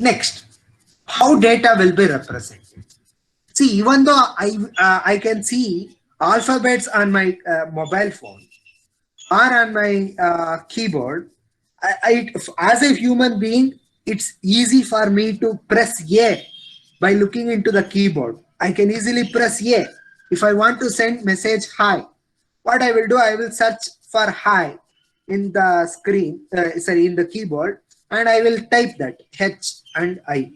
Next, how data will be represented. See, even though I can see alphabets on my mobile phone or on my keyboard, as a human being, it's easy for me to press A by looking into the keyboard. I can easily press A. If I want to send message hi, what I will do, I will search for hi in the screen, sorry, in the keyboard, and I will type that H and I.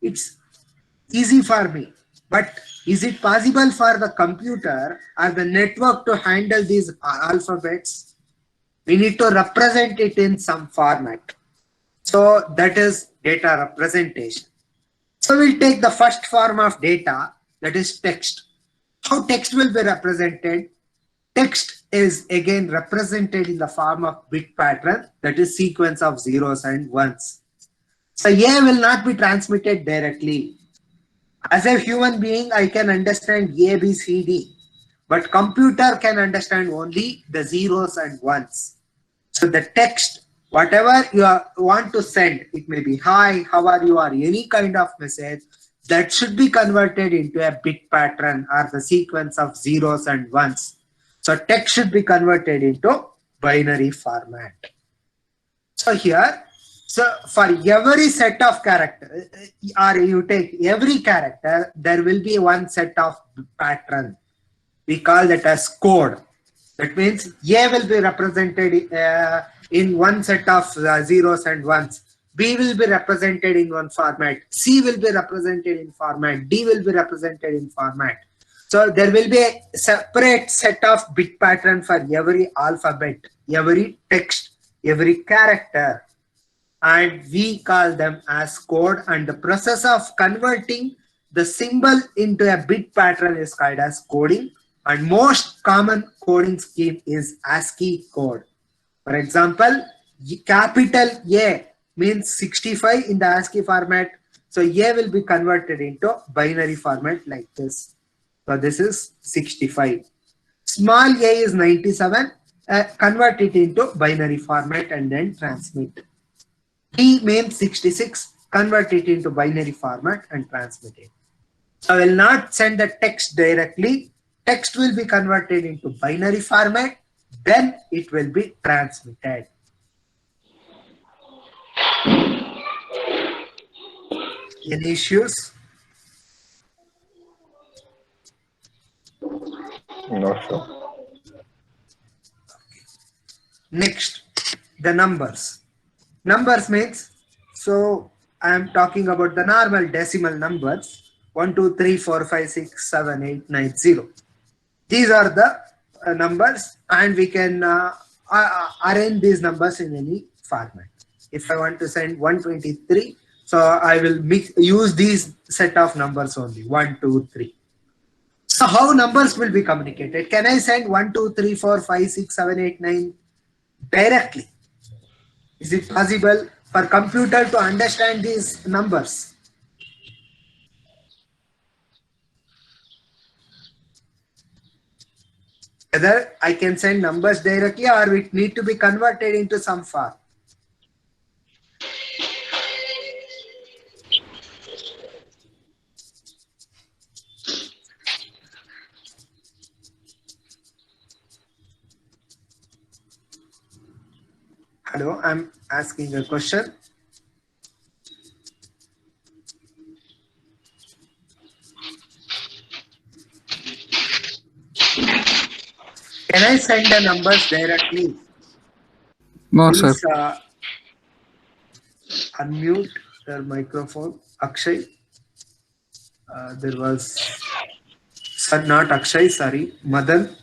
It's easy for me. But is it possible for the computer or the network to handle these alphabets? We need to represent it in some format. So that is data representation. So we'll take the first form of data, that is text. How text will be represented? Text is again represented in the form of bit pattern, that is sequence of zeros and ones. So A will not be transmitted directly. As a human being, I can understand A, B, C, D, but computer can understand only the zeros and ones. So the text, whatever you want to send, it may be hi, how are you, or any kind of message, that should be converted into a bit pattern or the sequence of zeros and ones. So text should be converted into binary format. So here, so for every set of character, or you take every character, there will be one set of pattern. We call that as code. That means A will be represented in one set of zeros and ones. B will be represented in one format. C will be represented in format. D will be represented in format. So there will be a separate set of bit pattern for every alphabet, every text, every character. And we call them as code, and the process of converting the symbol into a bit pattern is called as coding, and most common coding scheme is ASCII code. For example, capital A means 65 in the ASCII format, so A will be converted into binary format like this. So this is 65. Small a is 97, convert it into binary format and then transmit. D means 66, convert it into binary format and transmit it. So I will not send the text directly. Text will be converted into binary format, then it will be transmitted. Any issues? No, sir. Next, the numbers. Numbers means, so I am talking about the normal decimal numbers, 1, 2, 3, 4, 5, 6, 7, 8, 9, 0. These are the numbers, and we can arrange these numbers in any format. If I want to send 123, so I will use these set of numbers only, 1, 2, 3. So how numbers will be communicated? Can I send 1, 2, 3, 4, 5, 6, 7, 8, 9 directly? Is it possible for computer to understand these numbers? Whether I can send numbers directly or it need to be converted into some form. Hello, I'm asking a question. Can I send the numbers directly? No, Please, sir. Unmute your microphone. Akshay. There was, not Akshay, sorry, Madan.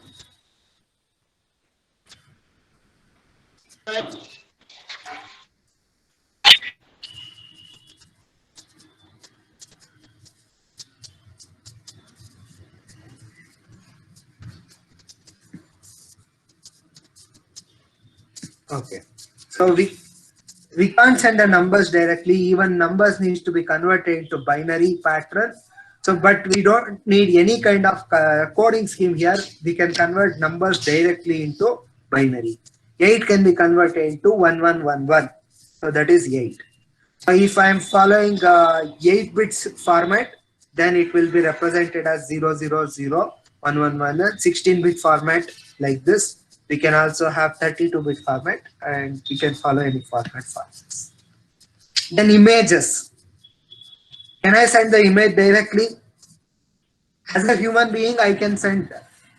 Okay, so we can't send the numbers directly. Even numbers needs to be converted into binary pattern. So, but we don't need any kind of coding scheme here. We can convert numbers directly into binary. 8 can be converted into 1111. So that is 8. So if I am following 8 bits format, then it will be represented as 0001111. 16-bit format like this. We can also have 32-bit format, and we can follow any format for this. Then images. Can I send the image directly? As a human being, I can send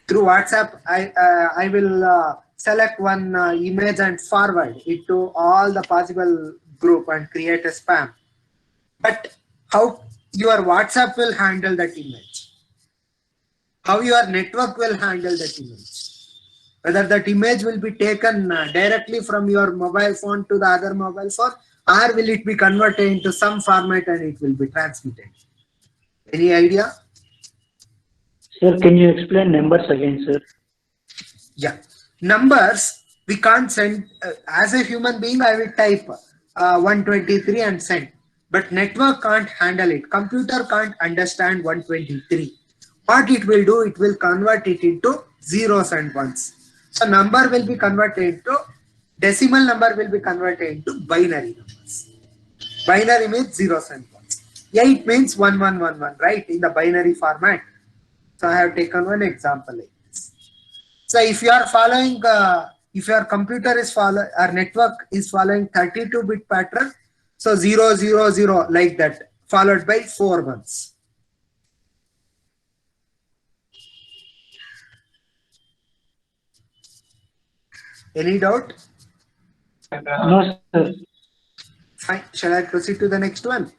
through WhatsApp. I will select one image and forward it to all the possible group and create a spam. But how your WhatsApp will handle that image? How your network will handle that image? Whether that image will be taken directly from your mobile phone to the other mobile phone, or will it be converted into some format and it will be transmitted? Any idea? Sir, can you explain numbers again, sir? Yeah, numbers we can't send. As a human being, I will type 123 and send. But network can't handle it. Computer can't understand 123. What it will do, it will convert it into zeros and ones. So number will be converted to decimal number will be converted into binary numbers. Binary means zeros and ones. 8 means 1111, right? In the binary format. So I have taken one example like this. So if you are following, if your computer is our network is following 32-bit pattern, so 000 like that, followed by 4 ones. Any doubt? No, sir. Fine. Shall I proceed to the next one?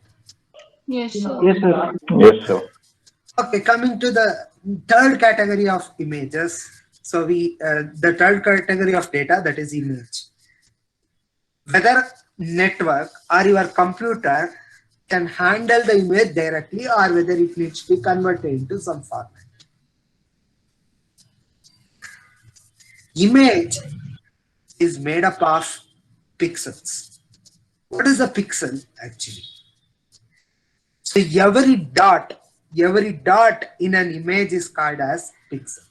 Yes, sir. Yes, sir. Yes, sir. Okay, coming to the third category of images. So the third category of data, that is image. Whether network or your computer can handle the image directly or whether it needs to be converted into some format. Image is made up of pixels. What is a pixel actually? So every dot in an image is called as pixel.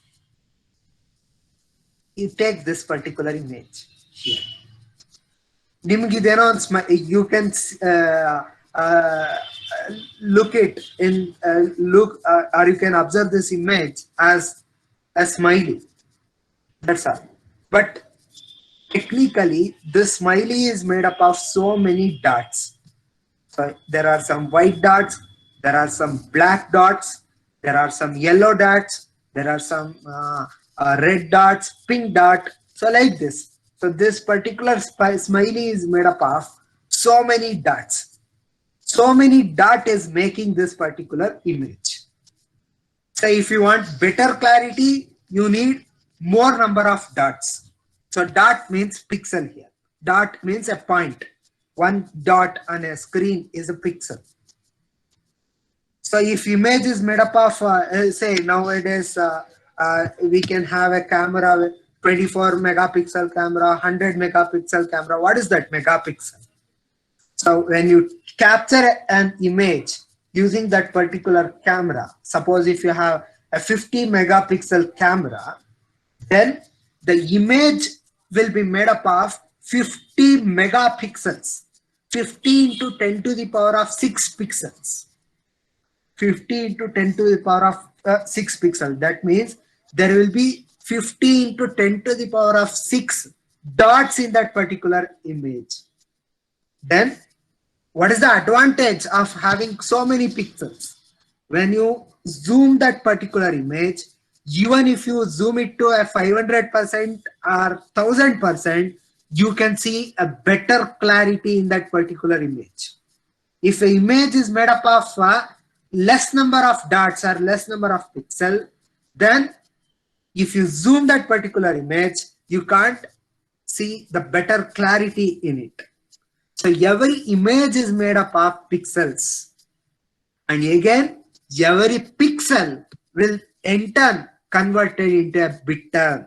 You take this particular image here. You can look it in or you can observe this image as a smiley. That's all. But technically, this smiley is made up of so many dots. So there are some white dots, there are some black dots, there are some yellow dots, there are some red dots, pink dot. So like this. So this particular smiley is made up of so many dots. So many dots is making this particular image. So if you want better clarity, you need more number of dots. So dot means pixel here. Dot means a point. One dot on a screen is a pixel. So if image is made up of, say nowadays, we can have a camera with 24 megapixel camera, 100 megapixel camera. What is that megapixel? So when you capture an image using that particular camera, suppose if you have a 50 megapixel camera, then the image will be made up of 50 megapixels. 50 into 10 to the power of 6 pixels. 50 into 10 to the power of 6 pixels. That means there will be 50 into 10 to the power of 6 dots in that particular image. Then what is the advantage of having so many pixels? When you zoom that particular image, even if you zoom it to a 500% or 1000%, you can see a better clarity in that particular image. If the image is made up of less number of dots or less number of pixels, then if you zoom that particular image, you can't see the better clarity in it. So every image is made up of pixels. And again, every pixel will in turn converted into a bit term.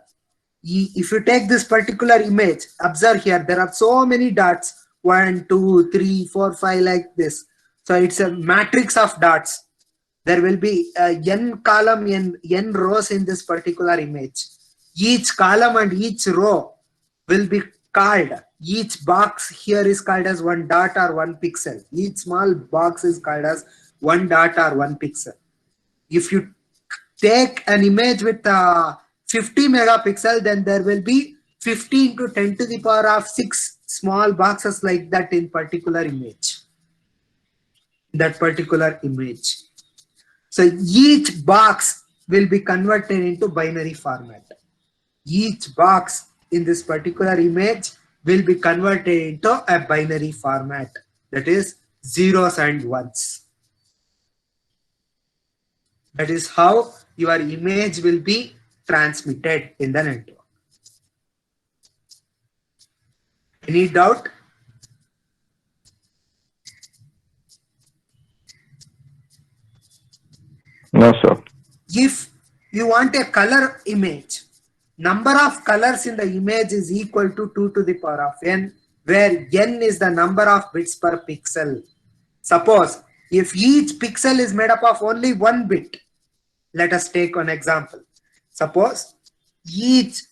If you take this particular image, observe here, there are so many dots, 1, 2, 3, 4, 5 like this. So it's a matrix of dots. There will be n column, n rows in this particular image. Each column and each row will be called, each box here is called as one dot or one pixel. Each small box is called as one dot or one pixel. If you take an image with 50 megapixel, then there will be 15 to 10 to the power of 6 small boxes like that in particular image. That particular image. So each box will be converted into binary format. Each box in this particular image will be converted into a binary format, that is zeros and ones. That is how your image will be transmitted in the network. Any doubt? No, sir. If you want a color image, number of colors in the image is equal to 2 to the power of n, where n is the number of bits per pixel. Suppose if each pixel is made up of only one bit, let us take an example. Suppose each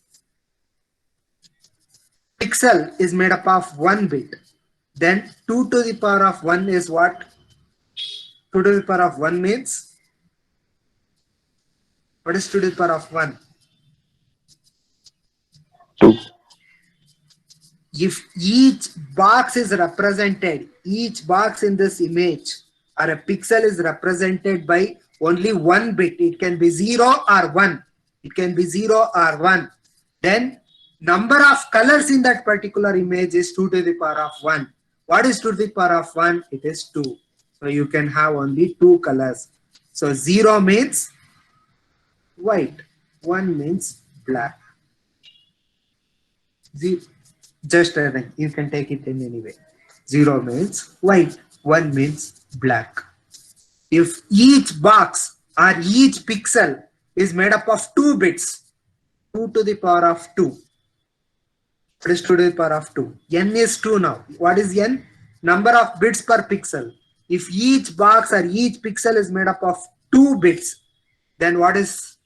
pixel is made up of one bit, then 2 to the power of 1 is what? 2 to the power of 1 means, what is 2 to the power of 1? 2. If each box is represented, each box in this image or a pixel is represented by only one bit, it can be 0 or 1. It can be 0 or 1. Then number of colors in that particular image is 2 to the power of 1. What is 2 to the power of 1? It is 2. So you can have only 2 colors. So 0 means white, 1 means black. Just a thing, you can take it in any way. 0 means white, 1 means black. If each box or each pixel is made up of 2 bits, 2 to the power of 2. What is 2 to the power of 2? N is 2 now. What is N? Number of bits per pixel. If each box or each pixel is made up of 2 bits, then what is,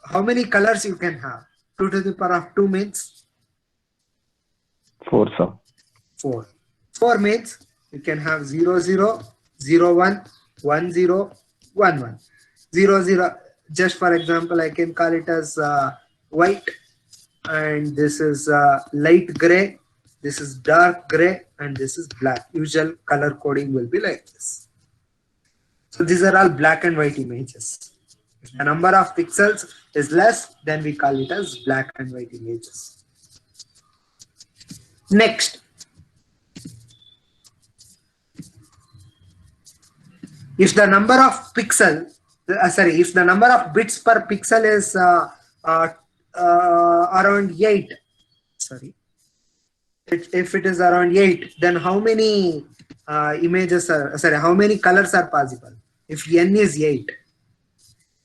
how many colors you can have? 2 to the power of 2 means? 4, sir. 4. 4 means you can have 0, 0, 0, 1, 1, 0, 1, 1. 0, 0. Just for example, I can call it as white, and this is light gray, this is dark gray, and this is black. Usual color coding will be like this. So these are all black and white images. If the number of pixels is less, then we call it as black and white images. Next, if the number of if the number of bits per pixel is around 8, if it is around 8, then how many how many colors are possible? If n is 8,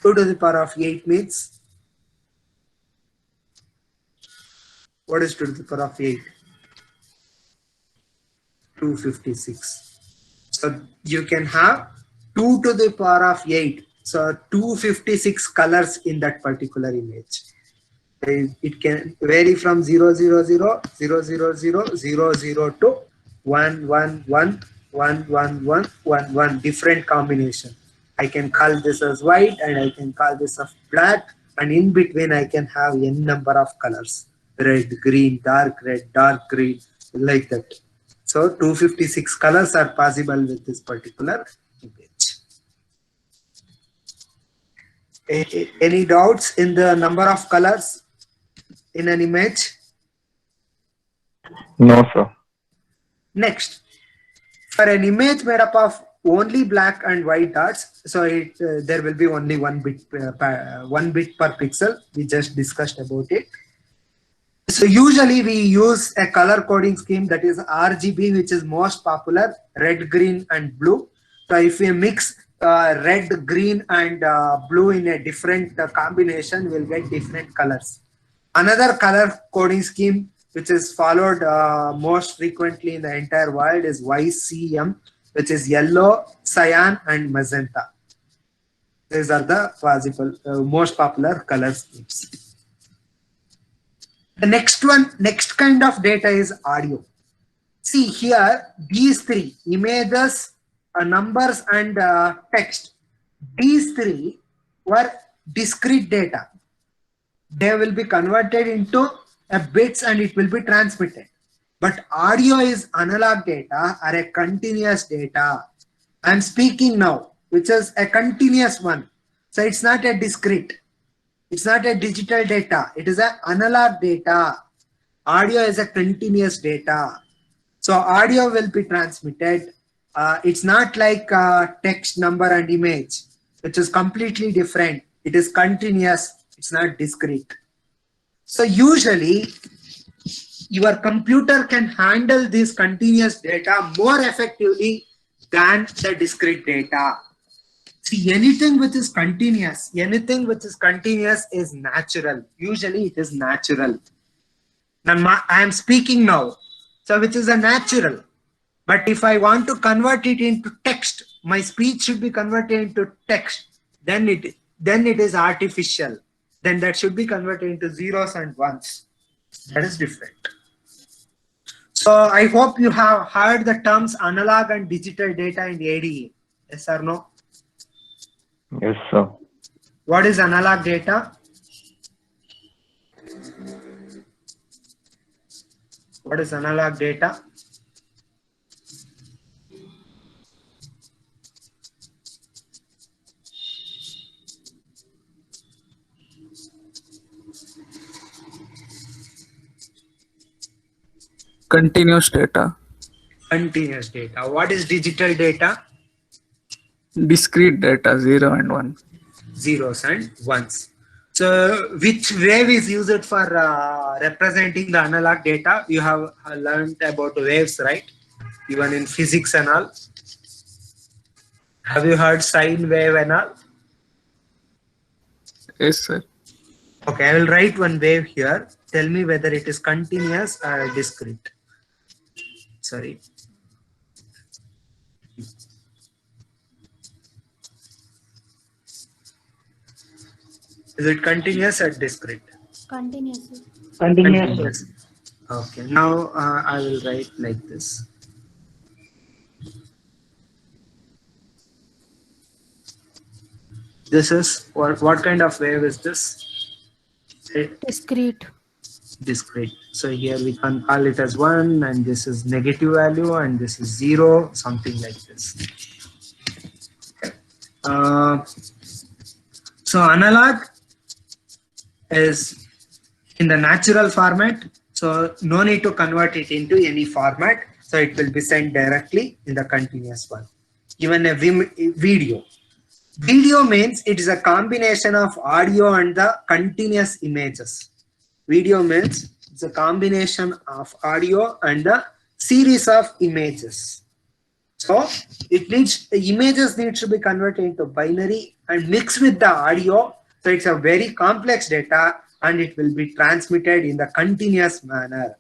2 to the power of 8 means, what is 2 to the power of 8? 256. So you can have 2 to the power of 8. So 256 colors in that particular image. It can vary from 0, 0, 0, 0, 0, 0, 0, 0 to 1, 1, 1, 1, 1, 1, 1, 1. Different combination. I can call this as white and I can call this as black, and in between I can have n number of colors. Red, green, dark red, dark green, like that. So 256 colors are possible with this particular image. Any doubts in the number of colors in an image? No, sir. Next, for an image made up of only black and white dots, so there will be only 1 bit per pixel. We just discussed about it. So usually we use a color coding scheme, that is RGB, which is most popular, red, green and blue. So if we mix red, green and blue in a different combination, we'll get different colors. Another color coding scheme which is followed most frequently in the entire world is YCM, which is yellow, cyan and magenta. These are the most popular color schemes. The next kind of data is audio. See here, these three images, numbers and text, these three were discrete data. They will be converted into bits and it will be transmitted. But audio is analog data or a continuous data. I'm speaking now, which is a continuous one. So it's not a discrete. It's not a digital data. It is an analog data. Audio is a continuous data. So audio will be transmitted. It's not like text, number and image, which is completely different. It is continuous. It's not discrete. So usually your computer can handle this continuous data more effectively than the discrete data. See, anything which is continuous is natural. Usually it is natural. Now I am speaking now, so which is a natural. But if I want to convert it into text, my speech should be converted into text. Then it is artificial. Then that should be converted into zeros and ones. That is different. So I hope you have heard the terms analog and digital data in ADE. Yes or no? Yes, sir. What is analog data? What is analog data? Continuous data. Continuous data. What is digital data? Discrete data, 0 and 1. Zeros and ones. So which wave is used for representing the analog data? You have learned about waves, right? Even in physics and all. Have you heard sine wave and all? Yes, sir. Okay, I will write one wave here. Tell me whether it is continuous or discrete. Sorry. Is it continuous or discrete? Continuously. Continuous. Okay, now I will write like this. This is what kind of wave is this? Discrete. Discrete. So here we can call it as 1 and this is negative value and this is 0, something like this. So analog is in the natural format, so no need to convert it into any format, so it will be sent directly in the continuous one. Even a video. Video means it is a combination of audio and the continuous images. Video means it's a combination of audio and the series of images. So the images need to be converted into binary and mixed with the audio. So it's a very complex data and it will be transmitted in the continuous manner.